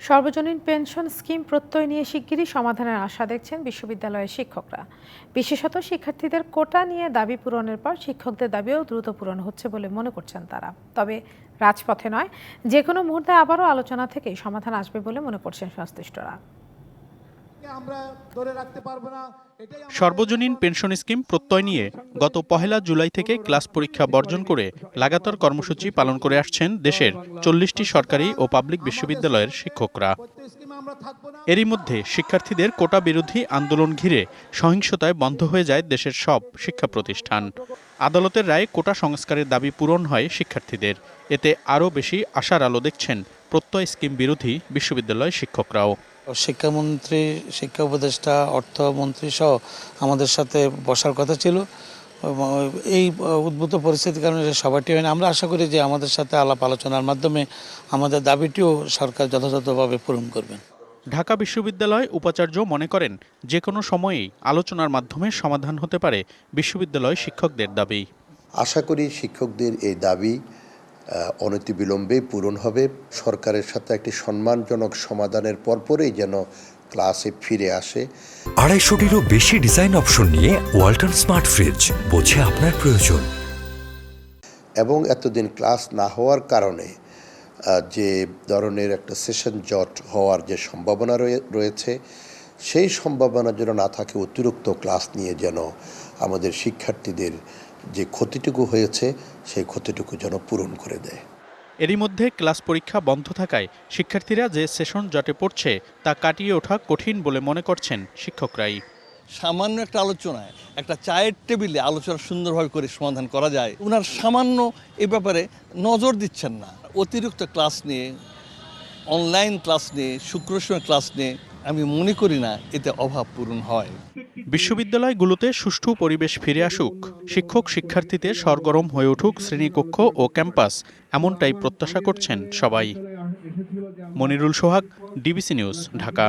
সর্বজনীন pension scheme প্রত্যয় নিয়ে শিগগিরই সমাধানের আশা দেখছেন বিশ্ববিদ্যালয়ের শিক্ষকরা। বিশেষত শিক্ষার্থীদের কোটা নিয়ে দাবি পূরণের পর শিক্ষকদের দাবিও দ্রুত পূরণ হচ্ছে বলে মনে করছেন তারা। তবে রাজপথে নয়, যে কোনো মুহূর্তে আবারও আলোচনা থেকেই সমাধান আসবে বলে মনে করছেন সংশ্লিষ্টরা। সর্বজনীন পেনশন স্কিম প্রত্যয় নিয়ে গত ১ জুলাই থেকে ক্লাস পরীক্ষা বর্জন করে লাগাতার কর্মসূচি পালন করে আসছেন দেশের ৪০টি সরকারি ও পাবলিক বিশ্ববিদ্যালয়ের শিক্ষকরা। এরই মধ্যে শিক্ষার্থীদের কোটা বিরোধী আন্দোলন ঘিরে সহিংসতায় বন্ধ হয়ে যায় দেশের সব শিক্ষা প্রতিষ্ঠান। আদালতের রায়ে কোটা সংস্কারের দাবি পূরণ হয় শিক্ষার্থীদের। এতে আরও বেশি আশার আলো দেখছেন প্রত্যয় স্কিম বিরোধী বিশ্ববিদ্যালয় শিক্ষকরাও। শিক্ষামন্ত্রী, শিক্ষা উপদেষ্টা, অর্থমন্ত্রী সহ আমাদের সাথে বসার কথা ছিল। এই উদ্ভূত পরিস্থিতির কারণে সভাটি হয়নি। আমরা আশা করি যে আমাদের সাথে আলাপ আলোচনার মাধ্যমে আমাদের দাবিটিও সরকার যথাযথভাবে পূরণ করবেন। ঢাকা বিশ্ববিদ্যালয় উপাচার্য মনে করেন, যে কোনো সময়েই আলোচনার মাধ্যমে সমাধান হতে পারে বিশ্ববিদ্যালয় শিক্ষকদের দাবি। আশা করি শিক্ষকদের এই দাবি অনতিবিলম্বে পূরণ হবে। সরকারের সাথে একটি সম্মানজনক সমাধানের পরপরই যেন ক্লাসে ফিরে আসে। ২৫০টিরও বেশি ডিজাইন অপশন নিয়ে ওয়ালটন স্মার্ট ফ্রিজ, বোঝে আপনার প্রয়োজন। এবং এতদিন ক্লাস না হওয়ার কারণে যে ধরনের একটা সেশন জট হওয়ার যে সম্ভাবনা রয়েছে, সেই সম্ভাবনা যেন না থাকে। অতিরিক্ত ক্লাস নিয়ে যেন আমাদের শিক্ষার্থীদের যে ক্ষতিটুকু হয়েছে সেই ক্ষতিটুকু যেন পূরণ করে দেয়। এরই মধ্যে ক্লাস পরীক্ষা বন্ধ থাকায় শিক্ষার্থীরা যে সেশন জটে পড়ছে তা কাটিয়ে ওঠা কঠিন বলে মনে করছেন শিক্ষকরাই। সামান্য একটা আলোচনায়, একটা চায়ের টেবিলে আলোচনা সুন্দরভাবে করে সমাধান করা যায়। ওনার সামান্য এ ব্যাপারে নজর দিচ্ছেন না। অতিরিক্ত ক্লাস নিয়ে, অনলাইন ক্লাস নিয়ে, শুক্র শনি ক্লাস নিয়ে আমি মনে করি না এতে অভাব পূরণ হয়। বিশ্ববিদ্যালয়গুলোতে সুষ্ঠু পরিবেশ ফিরে আসুক, শিক্ষক শিক্ষার্থীদের সরগরম হয়ে উঠুক শ্রেণীকক্ষ ও ক্যাম্পাস, এমনটাই প্রত্যাশা করছেন সবাই। মনিরুল সোহাগ, ডিবিসি নিউজ, ঢাকা।